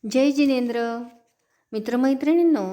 जय जिनेंद्र. मित्रमैत्रिणींनो,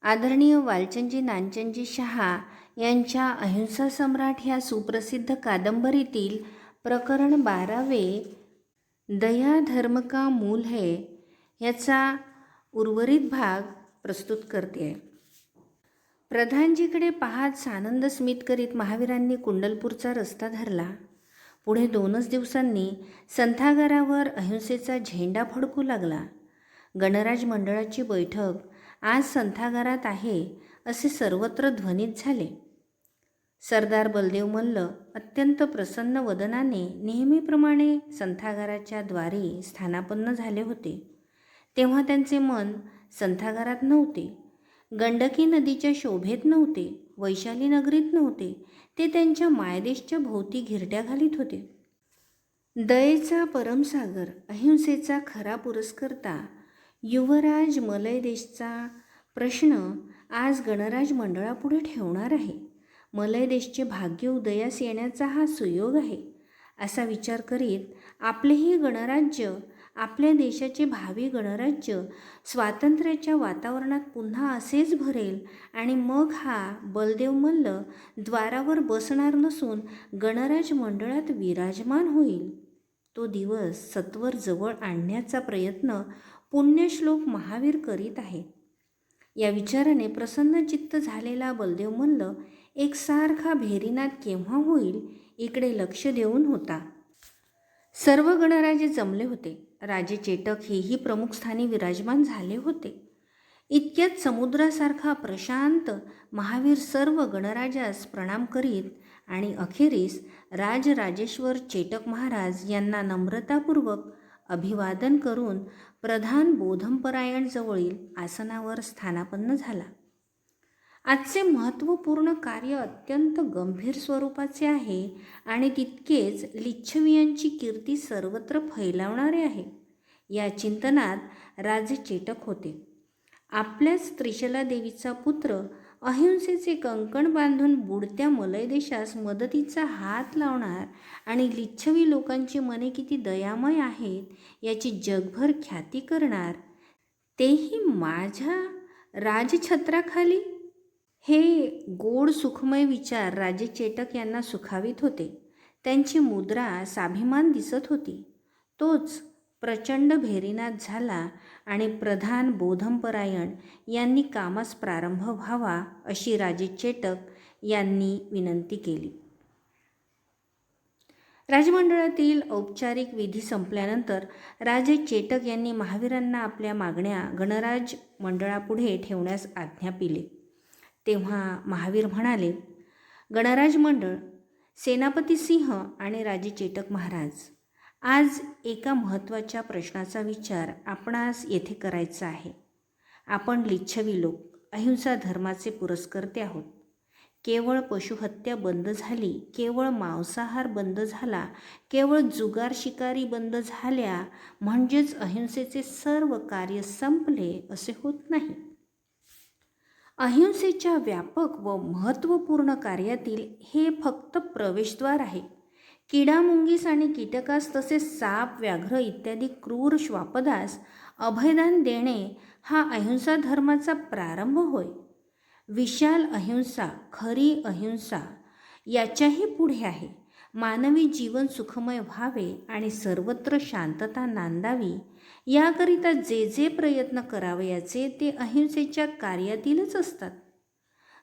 आदरणीय वालचंदजी नानचंदजी शहा यांच्या अहिंसा सम्राट ह्या सुप्रसिद्ध कादंबरीतील प्रकरण 12वे दया धर्म का मूल है याचा उर्वरित भाग प्रस्तुत करते आहे. प्रधानजीकडे पाहत सानंद स्मित करीत महावीरांनी कुंडलपूरचा रस्ता धरला. पुढे 2च दिवसांनी संथागारावर अहिंसेचा झेंडा फडकू लागला. गणराज मंडळाची बैठक आज संथागारात आहे असे सर्वत्र ध्वनित झाले. सरदार बलदेव मल्ल अत्यंत प्रसन्न वदनाने नेहमीप्रमाणे संथागाराच्या द्वारी स्थानापन्न झाले होते. तेव्हा त्यांचे मन संथागारात नव्हते, गंडकी नदीच्या शोभेत नव्हते, वैशाली नगरीत नव्हते. ते त्यांच्या मायदेशच्या भोवती घिरट्या घालीत होते. दयेचा परमसागर, अहिंसेचा खरा पुरस्कर्ता युवराज मलय देशचा प्रश्न आज गणराज मंडळापुढे ठेवणार आहे. मलय देशचे भाग्य उदयास येण्याचा हा सुयोग आहे असा विचार करीत आपलेही गणराज्य, आपल्या देशाचे भावी गणराज्य स्वातंत्र्याच्या वातावरणात पुन्हा असेच भरेल आणि मग हा बलदेव मल्ल द्वारावर बसणार नसून गणराज मंडळात विराजमान होईल. तो दिवस सत्वर जवळ आणण्याचा प्रयत्न पुण्यश्लोक महावीर करीत आहे. या विचाराने प्रसन्नचित्त झालेला बलदेव मल्ल एकसारखा भेरीनाद केव्हा होईल इकडे लक्ष देऊन होता. सर्व गणराजे जमले होते. राजे चेटक हेही प्रमुख स्थानी विराजमान झाले होते. इतक्यात समुद्रासारखा प्रशांत महावीर सर्व गणराजास प्रणाम करीत आणि अखेरीस राजराजेश्वर चेटक महाराज यांना नम्रतापूर्वक अभिवादन करून प्रधान बोधमपरायण जवळील आसनावर स्थानापन्न झाला. आजचे महत्त्वपूर्ण कार्य अत्यंत गंभीर स्वरूपाचे आहे आणि तितकेच लिच्छवियांची कीर्ती सर्वत्र फैलावणारे आहे. या चिंतनात राजे चेटक होते. आपल्याच त्रिशला देवीचा पुत्र अहिंसेचे कंकण बांधून बुडत्या मलय देशास मदतीचा हात लावणार आणि लिच्छवी लोकांची मने किती दयामय आहेत याची जगभर ख्याती करणार, तेही माझ्या राजछत्राखाली. हे गोड सुखमय विचार राजे चेटक यांना सुखावीत होते. त्यांची मुद्रा स्वाभिमान दिसत होती. तोच प्रचंड भेरीनाद झाला आणि प्रधान बोधमपरायण यांनी कामास प्रारंभ व्हावा अशी राजे चेटक यांनी विनंती केली. राजमंडळातील औपचारिक विधी संपल्यानंतर राजे चेटक यांनी महावीरांना आपल्या मागण्या गणराज मंडळापुढे ठेवण्यास आज्ञा पिली. तेव्हा महावीर म्हणाले, गणराज मंडळ, सेनापती सिंह आणि राजे चेटक महाराज, आज एका महत्त्वाच्या प्रश्नाचा विचार आपणास येथे करायचा आहे. आपण लिच्छवी लोक अहिंसा धर्माचे पुरस्कर्ते आहोत. केवळ पशुहत्या बंद झाली, केवळ मांसाहार बंद झाला, केवळ जुगार शिकारी बंद झाल्या म्हणजेच अहिंसेचे सर्व कार्य संपले असे होत नाही. अहिंसेच्या व्यापक व महत्त्वपूर्ण कार्यातील हे फक्त प्रवेशद्वार आहे. किडामुंगीस आणि कीटकास तसेच साप, व्याघ्र इत्यादी क्रूर श्वापदास अभयदान देणे हा अहिंसा धर्माचा प्रारंभ होय. विशाल अहिंसा, खरी अहिंसा याच्याही पुढे आहे. मानवी जीवन सुखमय व्हावे आणि सर्वत्र शांतता नांदावी याकरिता जे जे प्रयत्न करावयाचे ते अहिंसेच्या कार्यातीलच असतात.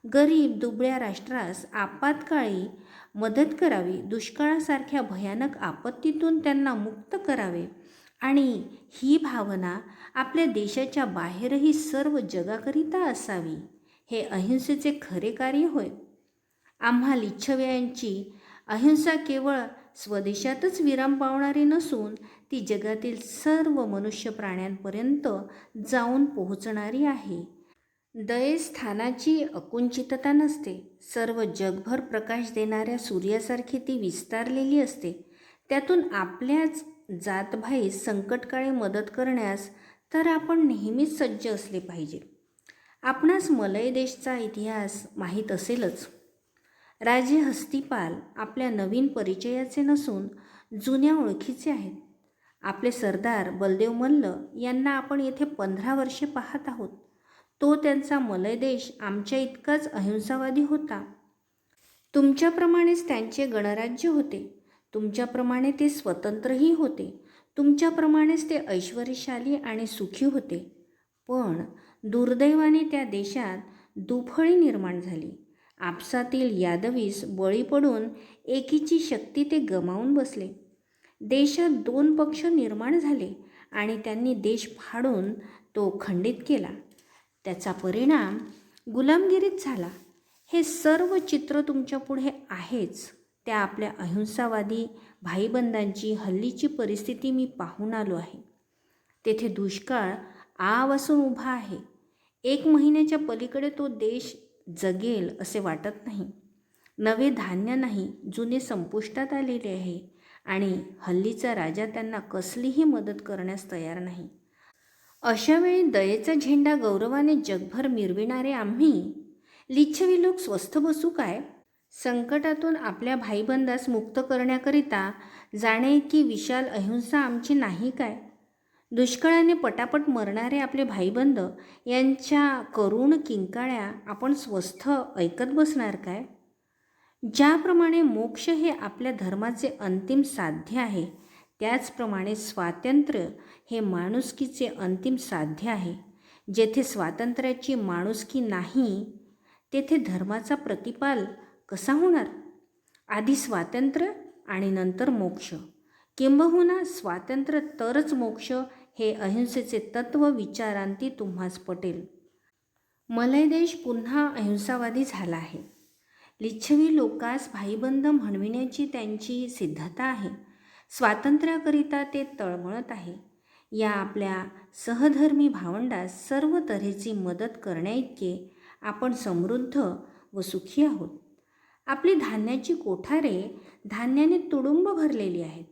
गरीब दुबळ्या राष्ट्रास आपत्काळी मदत करावी, दुष्काळासारख्या भयानक आपत्तीतून त्यांना मुक्त करावे आणि ही भावना आपल्या देशाच्या बाहेरही सर्व जगाकरिता असावी, हे अहिंसेचे खरे कार्य होय. आम्हा लिच्छव्यांची अहिंसा केवळ स्वदेशातच विराम पावणारी नसून ती जगातील सर्व मनुष्य प्राण्यांपर्यंत जाऊन पोहोचणारी आहे. दयेस्थानाची अकुंचितता नसते. सर्व जगभर प्रकाश देणाऱ्या सूर्यासारखी ती विस्तारलेली असते. त्यातून आपल्याच जातभाई संकटकाळी मदत करण्यास तर आपण नेहमीच सज्ज असले पाहिजे. आपणास मलय देशचा इतिहास माहीत असेलच. राजे हस्तिपाल आपल्या नवीन परिचयाचे नसून जुन्या ओळखीचे आहेत. आपले सरदार बलदेव मल्ल यांना आपण येथे 15 वर्षे पाहत आहोत. तो त्यांचा मलय देश आमच्या इतकाच अहिंसावादी होता. तुमच्याप्रमाणेच त्यांचे गणराज्य होते. तुमच्याप्रमाणे ते स्वतंत्रही होते. तुमच्याप्रमाणेच ते ऐश्वर्यशाली आणि सुखी होते. पण दुर्दैवाने त्या देशात दुफळी निर्माण झाली. आपसातील यादवीस बळी पडून एकीची शक्ती ते गमावून बसले. देशात 2 पक्ष निर्माण झाले आणि त्यांनी देश फाडून तो खंडित केला. त्याचा परिणाम गुलामगिरीत झाला. हे सर्व चित्र तुमच्यापुढे आहेच. त्या आपल्या अहिंसावादी भाईबंदांची हल्लीची परिस्थिती मी पाहून आलो आहे. तेथे दुष्काळ आवासून उभा आहे. 1 महिन्याच्या पलीकडे तो देश जगेल असे वाटत नाही. नवे धान्य नाही, जुने संपुष्टात आलेले आहे आणि हल्लीचा राजा त्यांना कसलीही मदत करण्यास तयार नाही. अशा वेळी दयेचा झेंडा गौरवाने जगभर मिरविणारे आम्ही लिच्छवी लोक स्वस्थ बसू काय? संकटातून आपल्या भाईबंदास मुक्त करण्याकरिता जाणे इतकी विशाल अहिंसा आमची नाही काय? दुष्काळाने पटापट मरणारे आपले भाईबंद यांच्या करुण किंकाळ्या आपण स्वस्थ ऐकत बसणार काय? ज्याप्रमाणे मोक्ष हे आपल्या धर्माचे अंतिम साध्य आहे, त्याचप्रमाणे स्वातंत्र्य हे माणुसकीचे अंतिम साध्य आहे. जेथे स्वातंत्र्याची माणुसकी नाही, तेथे धर्माचा प्रतिपाल कसा होणार? आधी स्वातंत्र्य आणि नंतर मोक्ष, किंबहुना स्वातंत्र्य तरच मोक्ष, हे अहिंसेचे तत्व विचारांती तुम्हास पटेल. मलय देश पुन्हा अहिंसावादी झाला आहे. लिच्छवी लोकास भाईबंद म्हणविण्याची त्यांची सिद्धता आहे. स्वातंत्र्याकरिता ते तळमळत आहे. या आपल्या सहधर्मी भावंडास सर्व तऱ्हेची मदत करण्याइतके आपण समृद्ध व सुखी आहोत. आपली धान्याची कोठारे धान्याने तुडुंब भरलेली आहेत.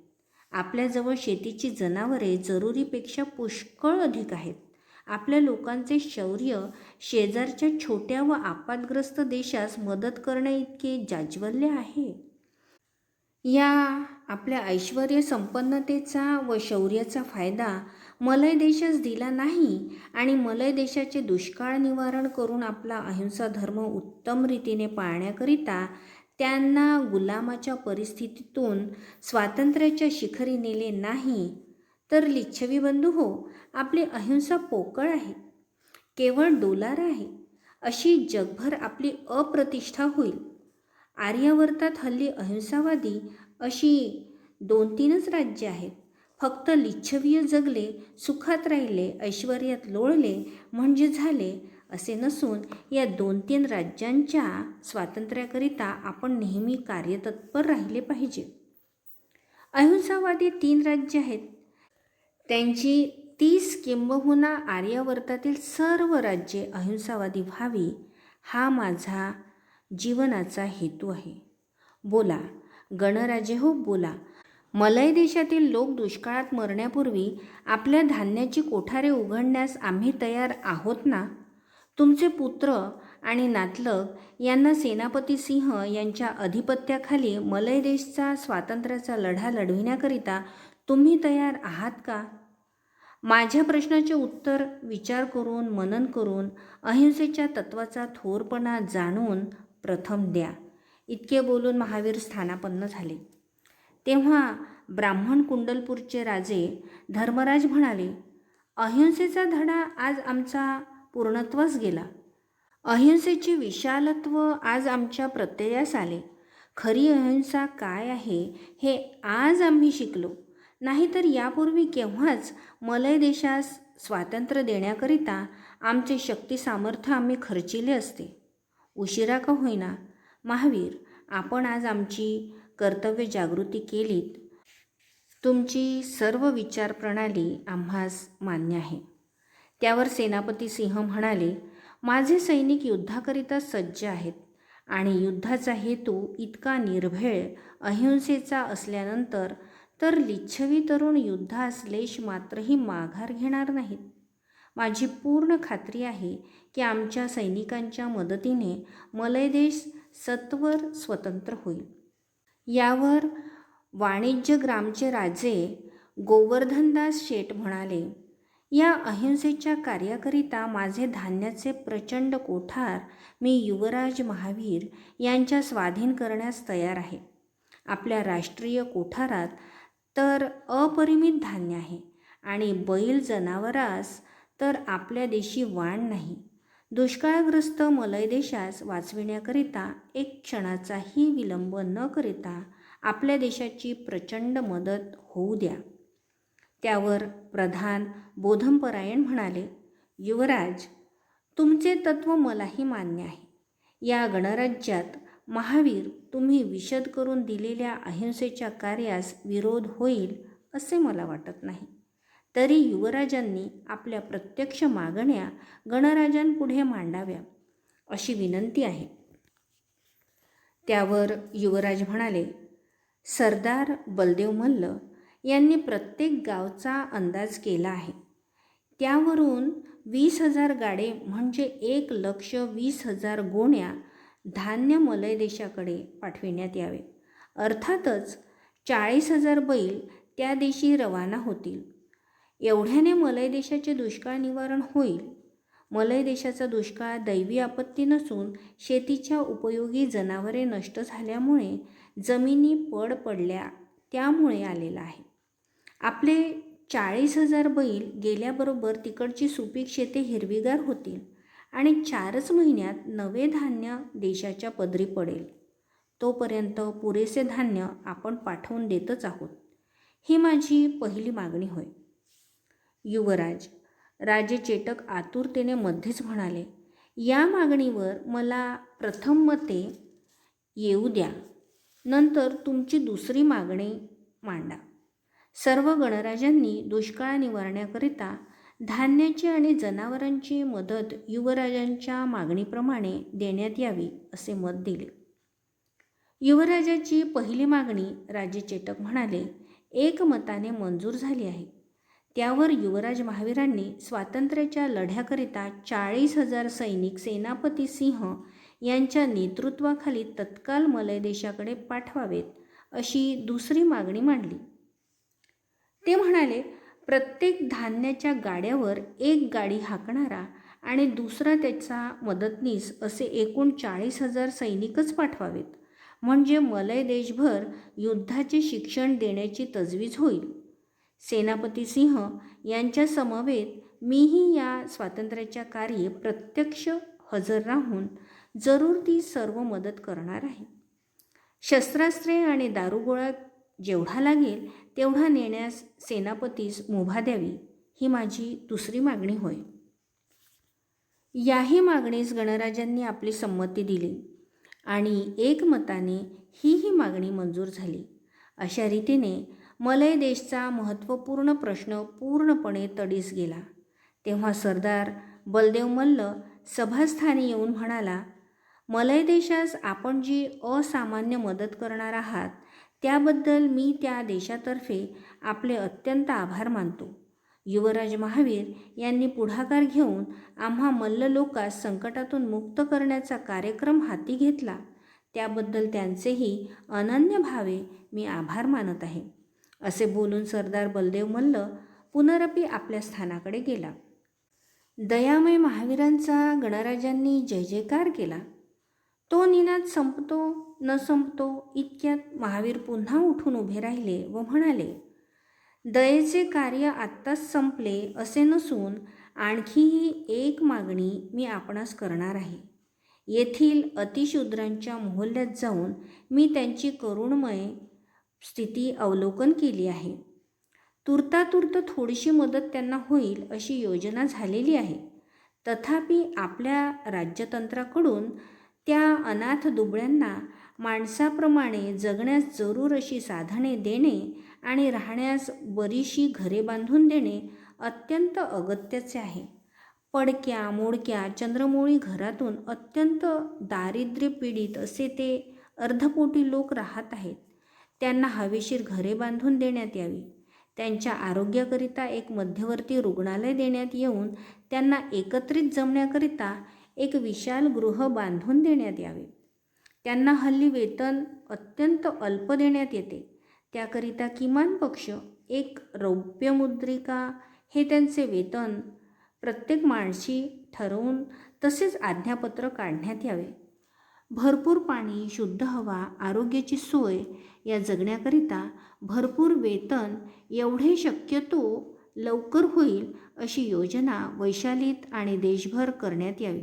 आपल्याजवळ शेतीची जनावरे जरुरीपेक्षा पुष्कळ अधिक आहेत. आपल्या लोकांचे शौर्य शेजारच्या छोट्या व आपत्ग्रस्त देशास मदत करण्याइतके जाज्वल्य आहे. या आपल्या ऐश्वर्य संपन्नतेचा व शौर्याचा फायदा मलय देशास दिला नाही आणि मलय देशाचे दुष्काळ निवारण करून आपला अहिंसा धर्म उत्तम रीतीने पाळण्याकरिता त्यांना गुलामाच्या परिस्थितीतून स्वातंत्र्याच्या शिखरी नेले नाही, तर लिच्छवी बंधू हो, आपली अहिंसा पोकळ आहे, केवळ डोलार आहे. अशी जगभर आपली अप्रतिष्ठा होईल. आर्यावर्तात हल्ली अहिंसावादी अशी 2-3च राज्ये आहेत. फक्त लिच्छवीय जगले, सुखात राहिले, ऐश्वर्यात लोळले म्हणजे झाले असे नसून या 2-3 राज्यांच्या स्वातंत्र्याकरिता आपण नेहमी कार्यतत्पर राहिले पाहिजे. अहिंसावादी 3 राज्ये आहेत. त्यांची 30 किंबहुना आर्यावर्तातील सर्व राज्ये अहिंसावादी व्हावी, हा माझा जीवनाचा हेतू आहे. बोला गणराजे हो, बोला. मलय देशातील लोक दुष्काळात मरण्यापूर्वी आपल्या धान्याची कोठारे उघडण्यास आम्ही तयार आहोत ना? तुमचे पुत्र आणि नातलग यांना सेनापती सिंह यांच्या अधिपत्याखाली मलय देशचा स्वातंत्र्याचा लढा लढविण्याकरिता तुम्ही तयार आहात का? माझ्या प्रश्नाचे उत्तर विचार करून, मनन करून, अहिंसेच्या तत्वाचा थोरपणा जाणून प्रथम द्या. इतके बोलून महावीर स्थानापन्न झाले. तेव्हा ब्राह्मण कुंडलपूरचे राजे धर्मराज म्हणाले, अहिंसेचा धडा आज आमचा पूर्णत्वास गेला. अहिंसेचे विशालत्व आज आमच्या प्रत्ययास आले. खरी अहिंसा काय आहे हे आज आम्ही शिकलो. नाहीतर यापूर्वी केव्हाच मलय देशास स्वातंत्र्य देण्याकरिता आमचे शक्ती सामर्थ्य आम्ही खर्चिले असते. उशिरा का होईना महावीर, आपण आज आमची कर्तव्य जागृती केलीत. तुमची सर्व विचारप्रणाली आम्हास मान्य आहे. त्यावर सेनापती सिंह म्हणाले, माझे सैनिक युद्धाकरिता सज्ज आहेत आणि युद्धाचा हेतू इतका निर्भेळ अहिंसेचा असल्यानंतर तर लिच्छवी तरुण युद्धास लेश मात्रही माघार घेणार नाहीत. माझी पूर्ण खात्री आहे की आमच्या सैनिकांच्या मदतीने मलय देश सत्वर स्वतंत्र होईल. यावर वाणिज्यग्रामचे राजे गोवर्धनदास शेठ म्हणाले, या अहिंसेच्या कार्याकरिता माझे धान्याचे प्रचंड कोठार मी युवराज महावीर यांच्या स्वाधीन करण्यास तयार आहे. आपल्या राष्ट्रीय कोठारात तर अपरिमित धान्य आहे आणि बैल जनावरास तर आपल्या देशी वाण नाही. दुष्काळग्रस्त मलय देशास वाचविण्याकरिता एक क्षणाचाही विलंब न करिता आपल्या देशाची प्रचंड मदत होऊ द्या. त्यावर प्रधान बोधमपरायण म्हणाले, युवराज, तुमचे तत्व मलाही मान्य आहे. या गणराज्यात महावीर तुम्ही विशद करून दिलेल्या अहिंसेच्या कार्यास विरोध होईल असे मला वाटत नाही. तरी युवराजांनी आपल्या प्रत्यक्ष मागण्या गणराजांपुढे मांडाव्या अशी विनंती आहे. त्यावर युवराज म्हणाले, सरदार बलदेव मल्ल यांनी प्रत्येक गावचा अंदाज केला आहे. त्यावरून 20,000 गाडे म्हणजे 1,20,000 गोण्या धान्य मलय देशाकडे पाठविण्यात यावे. अर्थातच 40,000 बैल त्या देशी रवाना होतील. एवढ्याने मलय देशाचे दुष्काळ निवारण होईल. मलय देशाचा दुष्काळ दैवी आपत्ती नसून शेतीच्या उपयोगी जनावरे नष्ट झाल्यामुळे जमिनी पड पडल्या त्यामुळे आलेला आहे. आपले 40,000 बैल गेल्याबरोबर तिकडची सुपीक शेते हिरवीगार होतील आणि 4च महिन्यात नवे धान्य देशाच्या पदरी पडेल. तोपर्यंत पुरेसे धान्य आपण पाठवून देतच आहोत. ही माझी पहिली मागणी होय. युवराज राजे चेटक आतुरतेने मध्येच म्हणाले, या मागणीवर मला प्रथम मते येऊ द्या, नंतर तुमची दुसरी मागणी मांडा. सर्व गणराजांनी दुष्काळ निवारण्याकरिता धान्याची आणि जनावरांची मदत युवराजांच्या मागणीप्रमाणे देण्यात यावी असे मत दिले. युवराजाची पहिली मागणी राजे चेटक म्हणाले एकमताने मंजूर झाली आहे. त्यावर युवराज महावीरांनी स्वातंत्र्याच्या लढ्याकरिता 40,000 सैनिक सेनापती सिंह यांच्या नेतृत्वाखाली तत्काल मलय देशाकडे पाठवावेत अशी दुसरी मागणी मांडली. ते म्हणाले, प्रत्येक धान्याच्या गाड्यावर एक गाडी हाकणारा आणि दुसरा त्याचा मदतनीस असे एकूण 40,000 सैनिकच पाठवावेत. म्हणजे मलय देशभर युद्धाचे शिक्षण देण्याची तजवीज होईल. सेनापती सिंह यांच्या समवेत मीही या स्वातंत्र्याच्या कार्ये प्रत्यक्ष हजर राहून जरूर ती सर्व मदत करणार आहे. शस्त्रास्त्रे आणि दारुगोळा जेवढा लागेल तेवढा नेण्यास सेनापतीस मुभा द्यावी, ही माझी दुसरी मागणी होय. याही मागणीस गणराजांनी आपली संमती दिली आणि एकमताने ही मागणी मंजूर झाली. अशा रीतीने मलय देशचा महत्त्वपूर्ण प्रश्न पूर्णपणे तडीस गेला. तेव्हा सरदार बलदेव मल्ल सभास्थानी येऊन म्हणाला, मलय देशास आपण जी असामान्य मदत करणार आहात त्याबद्दल मी त्या देशातर्फे आपले अत्यंत आभार मानतो. युवराज महावीर यांनी पुढाकार घेऊन आम्हा मल्ल लोकांस संकटातून मुक्त करण्याचा कार्यक्रम हाती घेतला, त्याबद्दल त्यांचेही अनन्य भावे मी आभार मानत आहे. असे बोलून सरदार बलदेव मल्ल पुनरपी आपल्या स्थानाकडे गेला. दयामय महावीरांचा गणराजांनी जय जयकार केला. तो निनाद संपतो न संपतो इतक्यात महावीर पुन्हा उठून उभे राहिले व म्हणाले, दयेचे कार्य आत्ताच संपले असे नसून आणखीही एक मागणी मी आपणास करणार आहे. येथील अतिशूद्रांच्या मोहल्ल्यात जाऊन मी त्यांची करुणमय स्थिती अवलोकन केली आहे. तुर्तातुर्त थोडीशी मदत त्यांना होईल अशी योजना झालेली आहे. तथापि आपल्या राज्यतंत्राकडून त्या अनाथ दुबळ्यांना माणसाप्रमाणे जगण्यास जरूर अशी साधने देणे आणि राहण्यास बरीशी घरे बांधून देणे अत्यंत अगत्याचे आहे. पडक्या मोडक्या चंद्रमोळी घरातून अत्यंत दारिद्र्यपीडित असे ते अर्धपोटी लोक राहत आहेत. त्यांना हवेशीर घरे बांधून देण्यात यावी. त्यांच्या आरोग्याकरिता एक मध्यवर्ती रुग्णालय देण्यात येऊन त्यांना एकत्रित जमण्याकरिता एक विशाल गृह बांधून देण्यात यावे. त्यांना हल्ली वेतन अत्यंत अल्प देण्यात येते. त्याकरिता किमान पक्ष एक रौप्य मुद्रिका हे त्यांचे वेतन प्रत्येक माणशी ठरवून तसेच आज्ञापत्र काढण्यात यावे. भरपूर पाणी, शुद्ध हवा, आरोग्याची सोय या जगण्याकरिता भरपूर वेतन एवढे शक्यतो लवकर होईल अशी योजना वैशालीत आणि देशभर करण्यात यावी.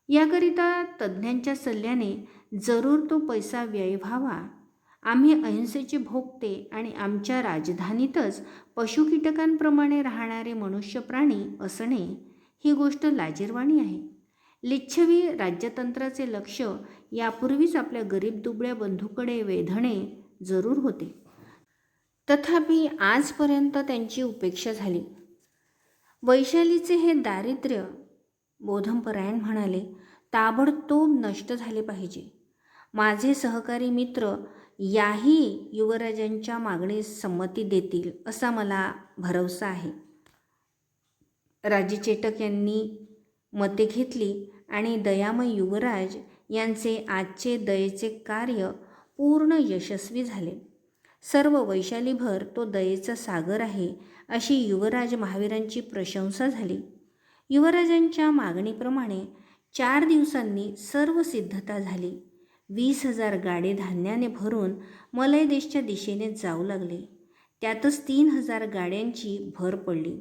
याकरिता तज्ज्ञांच्या सल्ल्याने जरूर तो पैसा व्यय व्हावा. आम्ही अहिंसेचे भोगते आणि आमच्या राजधानीतच पशुकीटकांप्रमाणे राहणारे मनुष्य प्राणी असणे ही गोष्ट लाजिरवाणी आहे. लिच्छवी राज्यतंत्राचे लक्ष यापूर्वीच आपल्या गरीब दुबळ्या बंधूकडे वेधणे जरूर होते. तथापि आजपर्यंत त्यांची उपेक्षा झाली. वैशालीचे हे दारिद्र्य, बोधमपरायण म्हणाले, ताबडतोब नष्ट झाले पाहिजे. माझे सहकारी मित्र याही युवराजांच्या मागणीस संमती देतील असा मला भरवसा आहे. राजे चेटक यांनी मते घेतली आणि दयामय युवराज यांचे आजचे दयेचे कार्य पूर्ण यशस्वी झाले. सर्व वैशालीभर तो दयेचा सागर आहे अशी युवराज महावीरांची प्रशंसा झाली. युवराजांच्या मागणीप्रमाणे 4 दिवसांनी सर्व सिद्धता झाली. 20,000 गाडे धान्याने भरून मलय देशच्या दिशेने जाऊ लागले. त्यातच 3,000 गाड्यांची भर पडली.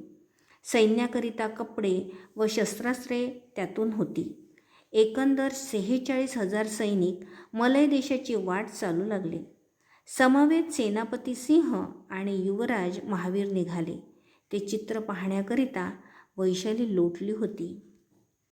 सैन्याकरिता कपडे व शस्त्रास्त्रे त्यातून होती. एकंदर 46,000 सैनिक मलय देशाची वाट चालू लागले. समवेत सेनापती सिंह आणि युवराज महावीर निघाले. ते चित्र पाहण्याकरिता वैशाली लोटली होती.